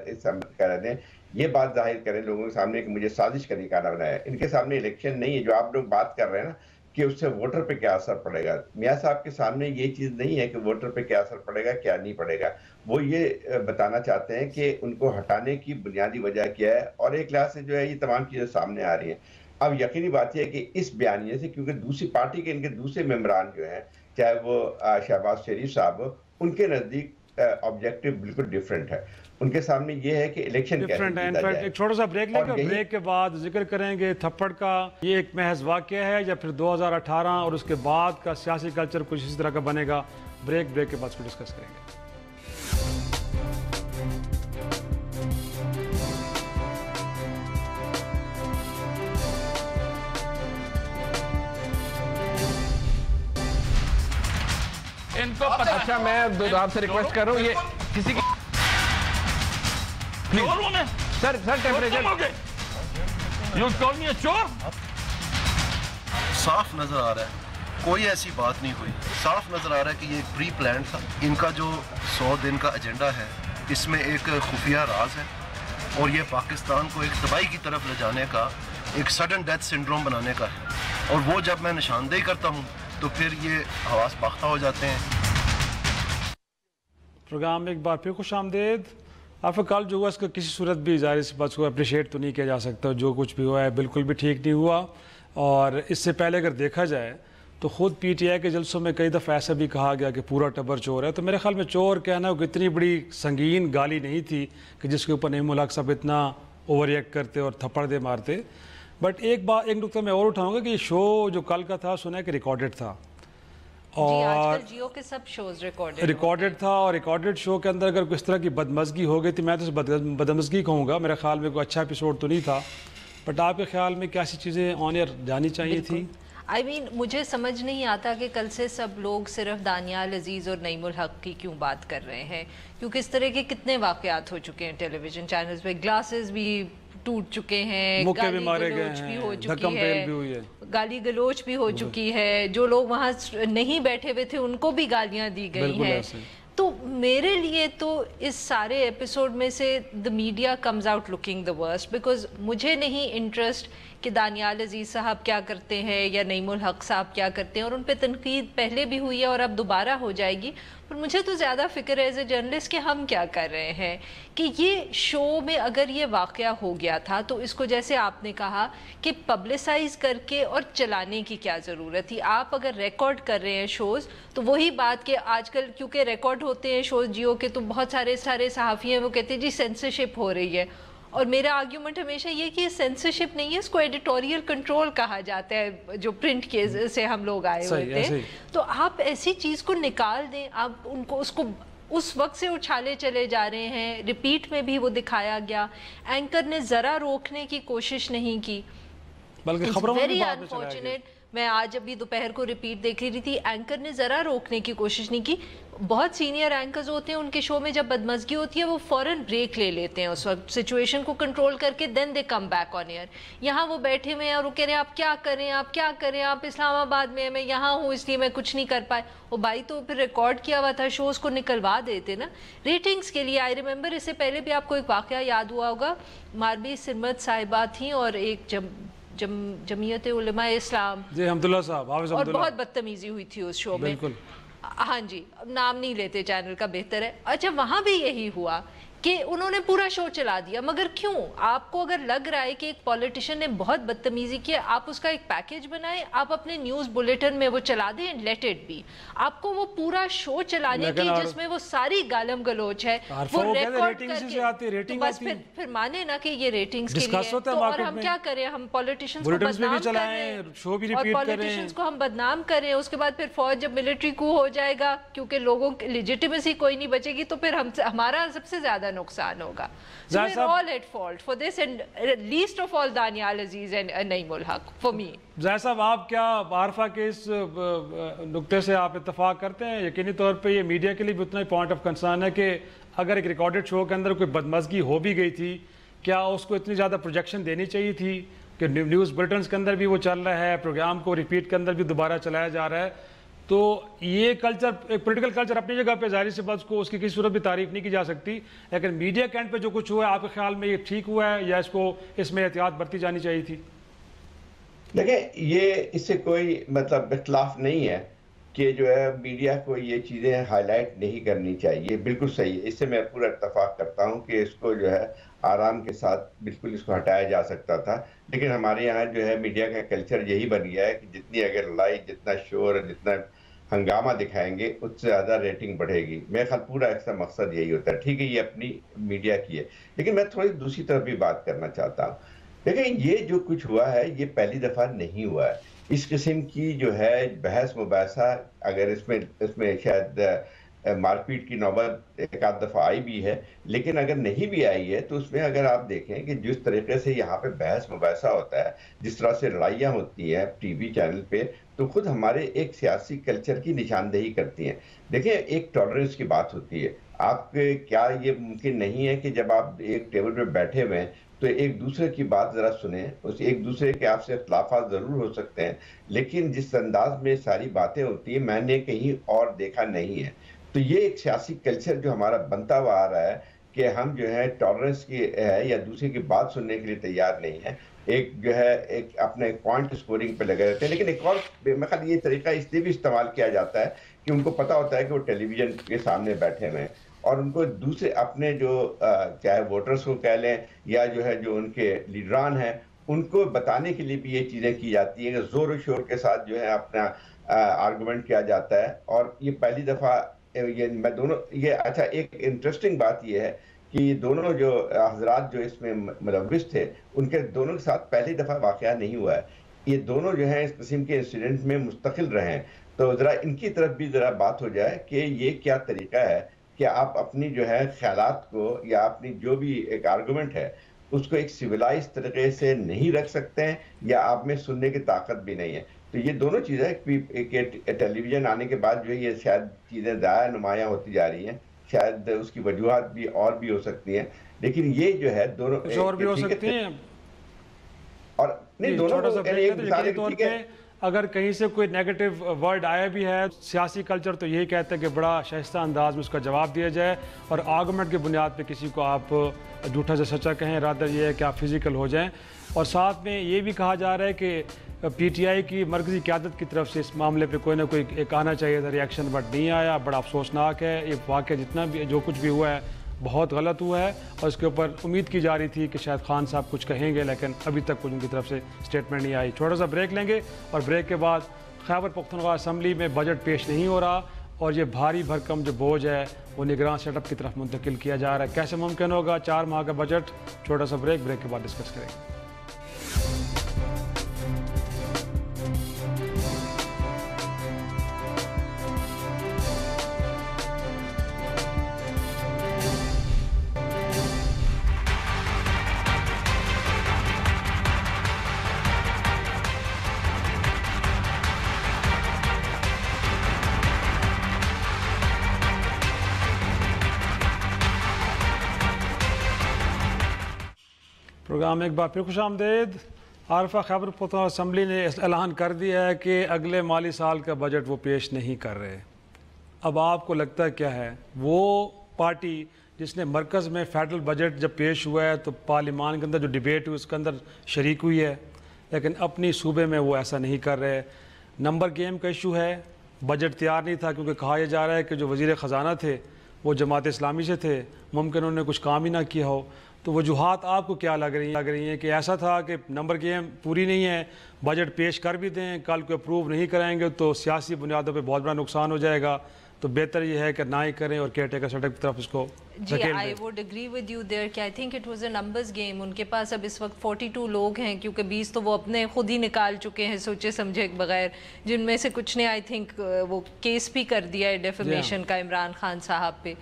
رہے ہیں، یہ بات ظاہر کریں لوگوں کے سامنے کہ مجھے سازش کا نکالا بنایا. ان کے سامنے الیکشن نہیں ہے جو آپ لوگ بات کر رہے ہیں نا کہ اس سے ووٹر پہ کیا اثر پڑے گا. میاں صاحب کے سامنے یہ چیز نہیں ہے کہ ووٹر پہ کیا اثر پڑے گا کیا نہیں پڑے گا. وہ یہ بتانا چاہتے ہیں کہ ان کو ہٹانے کی بنیادی وجہ کیا ہے، اور ایک لحاظ سے جو ہے یہ تمام چیزیں سامنے آ رہی ہیں. اب یقینی بات یہ ہے کہ اس بیانیے سے کیونکہ دوسری پارٹی کے ان کے دوسرے ممبران جو ہیں چاہے وہ شہباز شریف صاحب ان کے نزدیک آبجیکٹو بالکل ڈیفرنٹ ہے. ان کے سامنے یہ ہے کہ الیکشن کیسے جیتا جائے. ایک چھوٹا سا بریک لیں گے، بریک کے بعد ذکر کریں گے تھپڑ کا یہ ایک محض واقعہ ہے یا پھر 2018 اور اس کے بعد کا سیاسی کلچر کچھ اسی طرح کا بنے گا. بریک کے بعد اس کو ڈسکس کریں گے. اچھا میں آپ سے ریکویسٹ کر رہا ہوں یہ کسی کی سر ٹیمپریچر صاف نظر آ رہا ہے، کوئی ایسی بات نہیں ہوئی. صاف نظر آ رہا ہے کہ یہ ایک پری پلانڈ تھا. ان کا جو 100 دن کا ایجنڈا ہے اس میں ایک خفیہ راز ہے اور یہ پاکستان کو ایک تباہی کی طرف لے جانے کا ایک سڈن ڈیتھ سنڈروم بنانے کا ہے. اور وہ جب میں نشاندہی کرتا ہوں تو پھر یہ حواس باختہ ہو جاتے ہیں. پروگرام میں ایک بار پھر خوش آمدید. آپ کا کل جو ہوا اس کا کسی صورت بھی ظاہر سی بات کو اپریشیٹ تو نہیں کیا جا سکتا. جو کچھ بھی ہوا ہے بالکل بھی ٹھیک نہیں ہوا. اور اس سے پہلے اگر دیکھا جائے تو خود پی ٹی آئی کے جلسوں میں کئی دفعہ ایسا بھی کہا گیا کہ پورا ٹبر چور ہے. تو میرے خیال میں چور کہنا کہ اتنی بڑی سنگین گالی نہیں تھی کہ جس کے اوپر نعیم الحق صاحب اتنا اوور ریئیکٹ کرتے اور تھپڑ دے مارتے. بٹ ایک نقطہ میں اور اٹھاؤں گا کہ یہ شو جو کل کا تھا سنا ہے کہ ریکارڈڈ تھا اور جیو کے سب شوز ریکارڈڈ تھا. اور ریکارڈڈ شو کے اندر اگر کس طرح کی بدمزگی ہو گئی تھی، میں تو بدمزگی کہوں گا، میرے خیال میں کوئی اچھا ایپیسوڈ تو نہیں تھا. بٹ آپ کے خیال میں کیسی چیزیں آن ایئر جانی چاہیے تھی؟ مجھے سمجھ نہیں آتا کہ کل سے سب لوگ صرف دانیال عزیز اور نعیم الحق کی کیوں بات کر رہے ہیں، کیونکہ اس طرح کے کتنے واقعات ہو چکے ہیں ٹیلی ویژن چینلز پہ. گلاسز بھی ٹوٹ چکے ہیں، گالی گلوچ بھی ہو چکی ہے، گالی گلوچ بھی ہو چکی ہے. جو لوگ وہاں نہیں بیٹھے ہوئے تھے ان کو بھی گالیاں دی گئی ہیں. تو میرے لیے تو اس سارے ایپیسوڈ میں سے the media comes out looking the worst, because مجھے نہیں انٹرسٹ کہ دانیال عزیز صاحب کیا کرتے ہیں یا نعیم الحق صاحب کیا کرتے ہیں، اور ان پہ تنقید پہلے بھی ہوئی ہے اور اب دوبارہ ہو جائے گی. پر مجھے تو زیادہ فکر ہے ایز اے جرنلسٹ کہ ہم کیا کر رہے ہیں. کہ یہ شو میں اگر یہ واقعہ ہو گیا تھا تو اس کو جیسے آپ نے کہا کہ پبلسائز کر کے اور چلانے کی کیا ضرورت تھی. آپ اگر ریکارڈ کر رہے ہیں شوز تو وہی بات کہ آج کل کیونکہ ریکارڈ ہوتے ہیں شوز جیو کے، تو بہت سارے صحافی ہیں وہ کہتے ہیں جی سینسرشپ ہو رہی ہے. اور میرا آرگیومنٹ ہمیشہ یہ کہ یہ سینسرشپ نہیں ہے، اس کو ایڈیٹوریل کنٹرول کہا جاتا ہے جو پرنٹ کے سے ہم لوگ آئے ہوئے تھے. تو آپ ایسی چیز کو نکال دیں، آپ ان کو اس کو اس وقت سے اچھالے چلے جا رہے ہیں. ریپیٹ میں بھی وہ دکھایا گیا، اینکر نے ذرا روکنے کی کوشش نہیں کی، بلکہ خبروں میں ویری انفارچونیٹ. میں آج ابھی دوپہر کو ریپیٹ دیکھ رہی تھی، اینکر نے ذرا روکنے کی کوشش نہیں کی. بہت سینئر اینکرز ہوتے ہیں ان کے شو میں جب بدمزگی ہوتی ہے وہ فوراً بریک لے لیتے ہیں اس وقت سچویشن کو کنٹرول کر کے، دین دے کم بیک آن ایئر. یہاں وہ بیٹھے ہوئے ہیں اور وہ کہہ رہے ہیں آپ کیا کریں، آپ کیا کریں، آپ اسلام آباد میں ہیں، میں یہاں ہوں اس لیے میں کچھ نہیں کر پائے. وہ بھائی تو پھر ریکارڈ کیا ہوا تھا، شوز کو نکلوا دیتے نا ریٹنگز کے لیے. آئی ریممبر اس سے پہلے بھی آپ کو ایک واقعہ یاد ہوا ہوگا، ماربی سرمت صاحبہ تھیں اور ایک جمعیت علماء اسلام جی حمداللہ صاحب، اور بہت بدتمیزی ہوئی تھی اس شو میں. ہاں جی، نام نہیں لیتے چینل کا، بہتر ہے. اچھا وہاں بھی یہی ہوا کہ انہوں نے پورا شو چلا دیا. مگر کیوں؟ آپ کو اگر لگ رہا ہے کہ ایک پولیٹیشین نے بہت بدتمیزی کی، آپ اس کا ایک پیکیج بنائیں، آپ اپنے نیوز بلیٹن میں وہ چلا دیں، لیٹ اٹ بی. آپ کو وہ پورا شو چلانے کی جس میں وہ ساری گالم گلوچ ہے وہ ریکارڈ کر کے بس پھر مانے نا کہ یہ ریٹنگز کے لیے. تو اور ہم کیا کریں؟ ہم پولیٹیشینز کو بدنام کر رہے ہیں اور پولیٹیشینز کو ہم بدنام کریں. اس کے بعد پھر فوج جب ملٹری کو ہو جائے گا کیونکہ لوگوں کی لیجیٹیمیسی کوئی نہیں بچے گی تو پھر ہمارا سب سے زیادہ نقصان ہوگا. So we're all at fault for this, and least of all Daniyal Aziz and Naeem ul Haq for me. زاہد صاحب آپ کیا عارفہ کے اس نقطے سے آپ اتفاق کرتے ہیں؟ یقینی طور پہ یہ میڈیا کے لیے بھی اتنا ہی پوائنٹ آف کنسرن ہے کہ اگر ایک ریکارڈڈ شو کے اندر کوئی بدمزگی ہو بھی گئی تھی، کیا اس کو اتنی زیادہ پروجیکشن دینی چاہیے تھی کہ نیوز بلٹنز کے اندر بھی وہ چل رہا ہے، پروگرام کو ریپیٹ کے اندر بھی دوبارہ چلایا جا رہا ہے؟ تو یہ کلچر، ایک پولیٹیکل کلچر اپنی جگہ پہ ظاہر سی بات کو اس کی کسی صورت بھی تعریف نہیں کی جا سکتی، لیکن میڈیا کینٹ پہ جو کچھ ہوا ہے آپ کے خیال میں یہ ٹھیک ہوا ہے یا اس میں احتیاط برتی جانی چاہیے تھی؟ دیکھیں یہ اس سے کوئی مطلب اختلاف نہیں ہے کہ جو ہے میڈیا کو یہ چیزیں ہائی لائٹ نہیں کرنی چاہیے، بالکل صحیح ہے، اس سے میں پورا اتفاق کرتا ہوں کہ اس کو جو ہے آرام کے ساتھ بالکل اس کو ہٹایا جا سکتا تھا. لیکن ہمارے یہاں جو ہے میڈیا کا کلچر یہی بن گیا ہے کہ جتنی اگر لڑائی، جتنا شور، جتنا ہنگامہ دکھائیں گے اس سے زیادہ ریٹنگ بڑھے گی. میرے خیال پورا ایسا مقصد یہی ہوتا ہے. ٹھیک ہے یہ اپنی میڈیا کی ہے، لیکن میں تھوڑی دوسری طرف بھی بات کرنا چاہتا ہوں. لیکن یہ جو کچھ ہوا ہے یہ پہلی دفعہ نہیں ہوا ہے. اس قسم کی جو ہے بحث مباحثہ اگر اس میں شاید مار پیٹ کی نوبت ایک آدھ دفعہ آئی بھی ہے، لیکن اگر نہیں بھی آئی ہے تو اس میں اگر آپ دیکھیں کہ جس طریقے سے یہاں پہ بحث مباحثہ ہوتا ہے، جس طرح سے لڑائیاں ہوتی ہیں ٹی وی چینل پہ، تو خود ہمارے ایک سیاسی کلچر کی نشاندہی کرتی ہیں. دیکھیں ایک ٹالرنس کی بات ہوتی ہے. آپ کے کیا یہ ممکن نہیں ہے کہ جب آپ ایک ٹیبل پہ بیٹھے ہوئے ہیں تو ایک دوسرے کی بات ذرا سنیں؟ ایک دوسرے کے آپ سے اختلافات ضرور ہو سکتے ہیں، لیکن جس انداز میں ساری باتیں ہوتی ہیں میں نے کہیں اور دیکھا نہیں ہے. تو یہ ایک سیاسی کلچر جو ہمارا بنتا ہوا آ رہا ہے کہ ہم جو ہے ٹالرنس کی ہے یا دوسرے کی بات سننے کے لیے تیار نہیں ہے. ایک جو ہے ایک اپنے پوائنٹ سکورنگ پہ لگے رہتے ہیں. لیکن ایک اور میں خیال یہ طریقہ اس لیے بھی استعمال کیا جاتا ہے کہ ان کو پتہ ہوتا ہے کہ وہ ٹیلی ویژن کے سامنے بیٹھے ہوئے ہیں اور ان کو دوسرے اپنے جو چاہے ووٹرز کو کہہ لیں یا جو ہے جو ان کے لیڈران ہیں ان کو بتانے کے لیے بھی یہ چیزیں کی جاتی ہیں کہ زور و شور کے ساتھ جو ہے اپنا آرگومنٹ کیا جاتا ہے. اور یہ پہلی دفعہ یہ اچھا ایک انٹرسٹنگ بات یہ ہے کہ یہ دونوں جو حضرات جو اس میں ملوث تھے ان کے دونوں کے ساتھ پہلی دفعہ واقعہ نہیں ہوا ہے. یہ دونوں جو ہیں اس قسم کے انسیڈنٹ میں مستقل رہے ہیں. تو ذرا ان کی طرف بھی ذرا بات ہو جائے کہ یہ کیا طریقہ ہے کہ آپ اپنی جو ہے خیالات کو یا اپنی جو بھی ایک آرگومنٹ ہے اس کو ایک سویلائز طریقے سے نہیں رکھ سکتے ہیں یا آپ میں سننے کی طاقت بھی نہیں ہے. تو یہ دونوں چیزیں ٹیلی ویژن آنے کے بعد جو ہے یہ شاید چیزیں زیادہ نمایاں ہوتی جا رہی ہیں. شاید اس کی وجوہات بھی اور بھی ہو سکتی ہیں، لیکن یہ جو ہے دونوں اور بھی ہو سکتی ہیں اور نہیں دونوں اگر کہیں سے کوئی نیگیٹو ورڈ آیا بھی ہے سیاسی کلچر تو یہی کہتا ہے کہ بڑا شائستہ انداز میں اس کا جواب دیا جائے اور آرگومنٹ کی بنیاد پہ کسی کو آپ جھوٹا سے سچا کہیں. رادر یہ ہے کہ آپ فزیکل ہو جائیں. اور ساتھ میں یہ بھی کہا جا رہا ہے کہ پی ٹی آئی کی مرکزی قیادت کی طرف سے اس معاملے پہ کوئی نہ کوئی ایک آنا چاہیے تھا ریاکشن، بٹ نہیں آیا. بڑا افسوسناک ہے یہ واقعہ. جتنا بھی جو کچھ بھی ہوا ہے بہت غلط ہوا ہے اور اس کے اوپر امید کی جا رہی تھی کہ شاید خان صاحب کچھ کہیں گے، لیکن ابھی تک کچھ ان کی طرف سے اسٹیٹمنٹ نہیں آئی. چھوٹا سا بریک لیں گے اور بریک کے بعد خیبر پختونخوا اسمبلی میں بجٹ پیش نہیں ہو رہا اور یہ بھاری بھرکم جو بوجھ ہے وہ نگراں سیٹ اپ کی طرف منتقل کیا جا رہا ہے. کیسے ممکن ہوگا 4 ماہ کا بجٹ؟ چھوٹا سا بریک کے بعد ڈسکس کریں گے. پروگرام ایک بار پھر خوش آمدید. عارفہ خیبر پختونخوا اسمبلی نے اعلان کر دیا ہے کہ اگلے مالی سال کا بجٹ وہ پیش نہیں کر رہے. اب آپ کو لگتا کیا ہے وہ پارٹی جس نے مرکز میں فیڈرل بجٹ جب پیش ہوا ہے تو پارلیمان کے اندر جو ڈیبیٹ ہوئی اس کے اندر شریک ہوئی ہے، لیکن اپنی صوبے میں وہ ایسا نہیں کر رہے. نمبر گیم کا ایشو ہے. بجٹ تیار نہیں تھا کیونکہ کہا یہ جا رہا ہے کہ جو وزیر خزانہ تھے وہ جماعت اسلامی سے تھے، ممکن انہوں نے کچھ کام ہی نہ کیا ہو. تو وجوہات آپ کو کیا لگ رہی ہیں کہ ایسا تھا کہ نمبر گیم پوری نہیں ہے، بجٹ پیش کر بھی دیں، کل کو اپروو نہیں کرائیں گے تو سیاسی بنیادوں پہ بہت بڑا نقصان ہو جائے گا، تو بہتر یہ ہے کہ نہ ہی کریں اور کیئر ٹیکر سیٹ اپ کی طرف اس کو جی I would agree with you there کہ I think it was a numbers game. ان کے پاس اب اس وقت 42 لوگ ہیں کیونکہ 20 تو وہ اپنے خود ہی نکال چکے ہیں سوچے سمجھے بغیر، جن میں سے کچھ نے آئی تھنک وہ کیس بھی کر دیا ہے ڈیفیمیشن کا عمران خان صاحب پہ.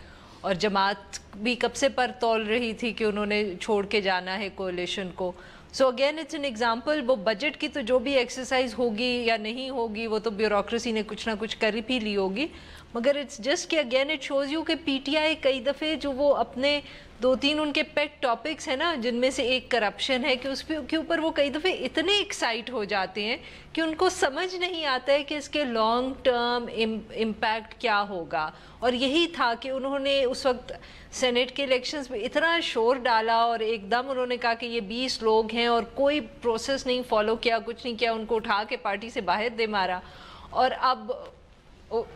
اور جماعت بھی کب سے پر تول رہی تھی کہ انہوں نے چھوڑ کے جانا ہے کولیشن کو. So again it's an example. وہ بجٹ کی تو جو بھی ایکسرسائز ہوگی یا نہیں ہوگی وہ تو بیوروکریسی نے کچھ نہ کچھ کر ہی لی ہوگی, مگر اٹس جسٹ کہ اگین اٹ شوز یو کہ پی ٹی آئی کئی دفعے جو وہ اپنے 2-3 ان کے پیٹ ٹاپکس ہیں نا, جن میں سے ایک کرپشن ہے, کہ اس کے اوپر وہ کئی دفعے اتنے ایکسائٹ ہو جاتے ہیں کہ ان کو سمجھ نہیں آتا ہے کہ اس کے لانگ ٹرم امپیکٹ کیا ہوگا. اور یہی تھا کہ انہوں نے اس وقت سینیٹ کے الیکشنز پہ اتنا شور ڈالا اور ایک دم انہوں نے کہا کہ یہ 20 لوگ ہیں اور کوئی پروسیس نہیں فالو کیا, کچھ نہیں کیا, ان کو اٹھا کے پارٹی سے باہر دے مارا. اور اب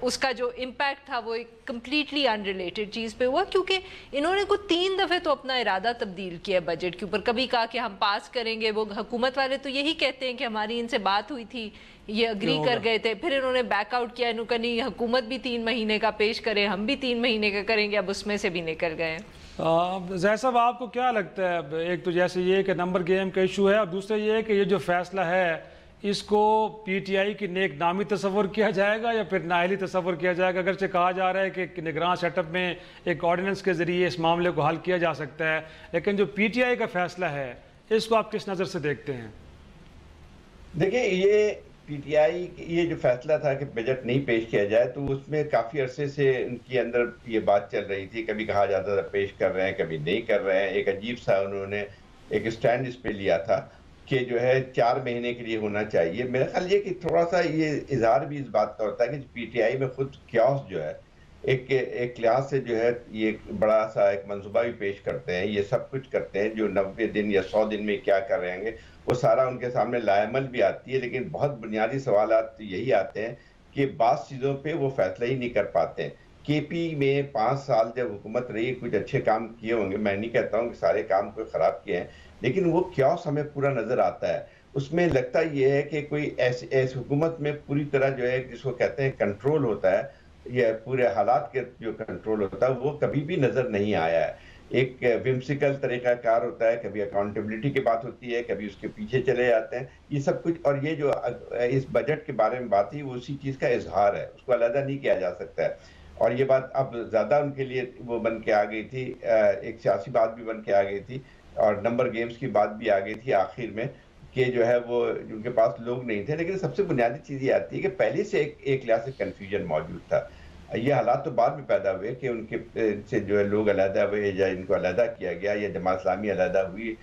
اس کا جو امپیکٹ تھا وہ ایک کمپلیٹلی ان ریلیٹڈ چیز پہ ہوا, کیونکہ انہوں نے کو 3 دفعے تو اپنا ارادہ تبدیل کیا بجٹ کے اوپر. کبھی کہا کہ ہم پاس کریں گے, وہ حکومت والے تو یہی کہتے ہیں کہ ہماری ان سے بات ہوئی تھی, یہ اگری کر گئے تھے, پھر انہوں نے بیک آؤٹ کیا, انہوں نے کہا نہیں حکومت بھی 3 مہینے کا پیش کرے, ہم بھی 3 مہینے کا کریں گے, اب اس میں سے بھی نکل گئے. زاہد صاحب آپ کو کیا لگتا ہے, ایک تو جیسے یہ کہ نمبر گیم کا ایشو ہے, اور دوسرا یہ کہ یہ جو فیصلہ ہے اس کو پی ٹی آئی کی نیک نامی تصور کیا جائے گا یا پھر نااہلی تصور کیا جائے گا؟ اگرچہ کہا جا رہا ہے کہ نگراں سیٹ اپ میں ایک آرڈیننس کے ذریعے اس معاملے کو حل کیا جا سکتا ہے, لیکن جو پی ٹی آئی کا فیصلہ ہے اس کو آپ کس نظر سے دیکھتے ہیں؟ دیکھیں, یہ پی ٹی آئی یہ جو فیصلہ تھا کہ بجٹ نہیں پیش کیا جائے, تو اس میں کافی عرصے سے ان کے اندر یہ بات چل رہی تھی. کبھی کہا جاتا تھا پیش کر رہے ہیں, کبھی نہیں کر رہے ہیں. ایک عجیب سا انہوں نے ایک اسٹینڈ اس پہ لیا تھا کہ جو ہے 4 مہینے کے لیے ہونا چاہیے. میرا خیال یہ کہ تھوڑا سا یہ اظہار بھی اس بات کا ہوتا ہے کہ پی ٹی آئی میں خود کیوس جو ہے ایک لحاظ سے جو ہے یہ بڑا سا ایک منصوبہ بھی پیش کرتے ہیں, یہ سب کچھ کرتے ہیں جو 90 دن یا 100 دن میں کیا کر رہے ہیں وہ سارا ان کے سامنے لائعمل بھی آتی ہے. لیکن بہت بنیادی سوالات یہی آتے ہیں کہ بعض چیزوں پہ وہ فیصلہ ہی نہیں کر پاتے ہیں. کے پی میں 5 سال جب حکومت رہی, کچھ اچھے کام کیے ہوں گے, میں نہیں کہتا ہوں کہ سارے کام کوئی خراب کیے ہیں, لیکن وہ کیوس ہمیں پورا نظر آتا ہے. اس میں لگتا یہ ہے کہ کوئی ایس حکومت میں پوری طرح جو ہے جس کو کہتے ہیں کنٹرول ہوتا ہے, یا پورے حالات کے جو کنٹرول ہوتا ہے وہ کبھی بھی نظر نہیں آیا ہے. ایک ومسیکل طریقہ کار ہوتا ہے, کبھی اکاؤنٹیبلٹی کی بات ہوتی ہے, کبھی اس کے پیچھے چلے جاتے ہیں, یہ سب کچھ. اور یہ جو اس بجٹ کے بارے میں بات تھی وہ اسی چیز کا اظہار ہے, اس کو علیحدہ نہیں کیا جا سکتا ہے. اور یہ بات اب زیادہ ان کے لیے وہ بن کے آ گئی تھی, ایک سیاسی بات بھی بن کے آ گئی تھی, اور نمبر گیمز کی بات بھی آ گئی تھی آخر میں کہ جو ہے وہ ان کے پاس لوگ نہیں تھے. لیکن سب سے بنیادی چیز یہ آتی ہے کہ پہلے سے ایک لحاظ سے کنفیوژن موجود تھا. یہ حالات تو بعد میں پیدا ہوئے کہ ان کے سے جو ہے لوگ علیحدہ ہوئے یا ان کو علیحدہ کیا گیا یا جماعت اسلامی علیحدہ ہوئی,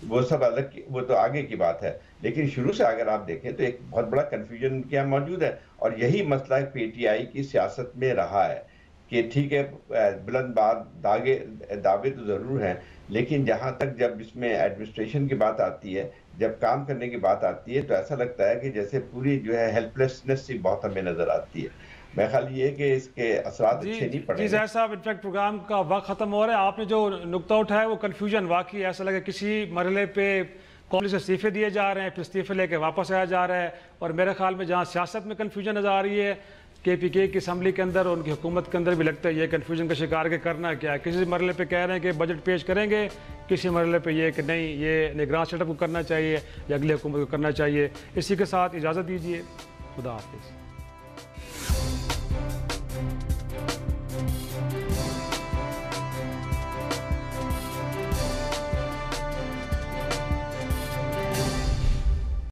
وہ سب الگ, وہ تو آگے کی بات ہے. لیکن شروع سے اگر آپ دیکھیں تو ایک بہت بڑا کنفیوژن ان کے یہاں موجود ہے. اور یہی مسئلہ پی ٹی آئی کی سیاست میں رہا ہے کہ ٹھیک ہے بلند دعوے تو ضرور ہیں, لیکن جہاں تک جب اس میں ایڈمنسٹریشن کی بات آتی ہے, جب کام کرنے کی بات آتی ہے, تو ایسا لگتا ہے کہ جیسے پوری جو ہے ہیلپلیسنس سی بہت ہمیں نظر آتی ہے. میں خیال یہ ہے کہ اس کے اثرات اچھے نہیں پڑے. جی زاہد صاحب, انفیکٹ پروگرام کا وقت ختم ہو رہا ہے. آپ نے جو نقطہ اٹھایا وہ کنفیوژن واقعی ایسا لگا کسی مرحلے پہ کانگریس سے استعفے دیے جا رہے ہیں, پھر استعفے لے کے واپس آیا جا رہا ہے. اور میرے خیال میں جہاں سیاست میں کنفیوژن نظر آ رہی ہے, کے پی کے کی اسمبلی کے اندر اور ان کی حکومت کے اندر بھی لگتا ہے یہ کنفیوژن کا شکار کہ کرنا کیا ہے. کسی مرحلے پہ کہہ رہے ہیں کہ بجٹ پیش کریں گے, کسی مرحلے پہ یہ کہ نہیں یہ نگراں سیٹ اپ کو کرنا چاہیے یا اگلی حکومت کو کرنا چاہیے. اسی کے ساتھ اجازت دیجیے, خدا حافظ.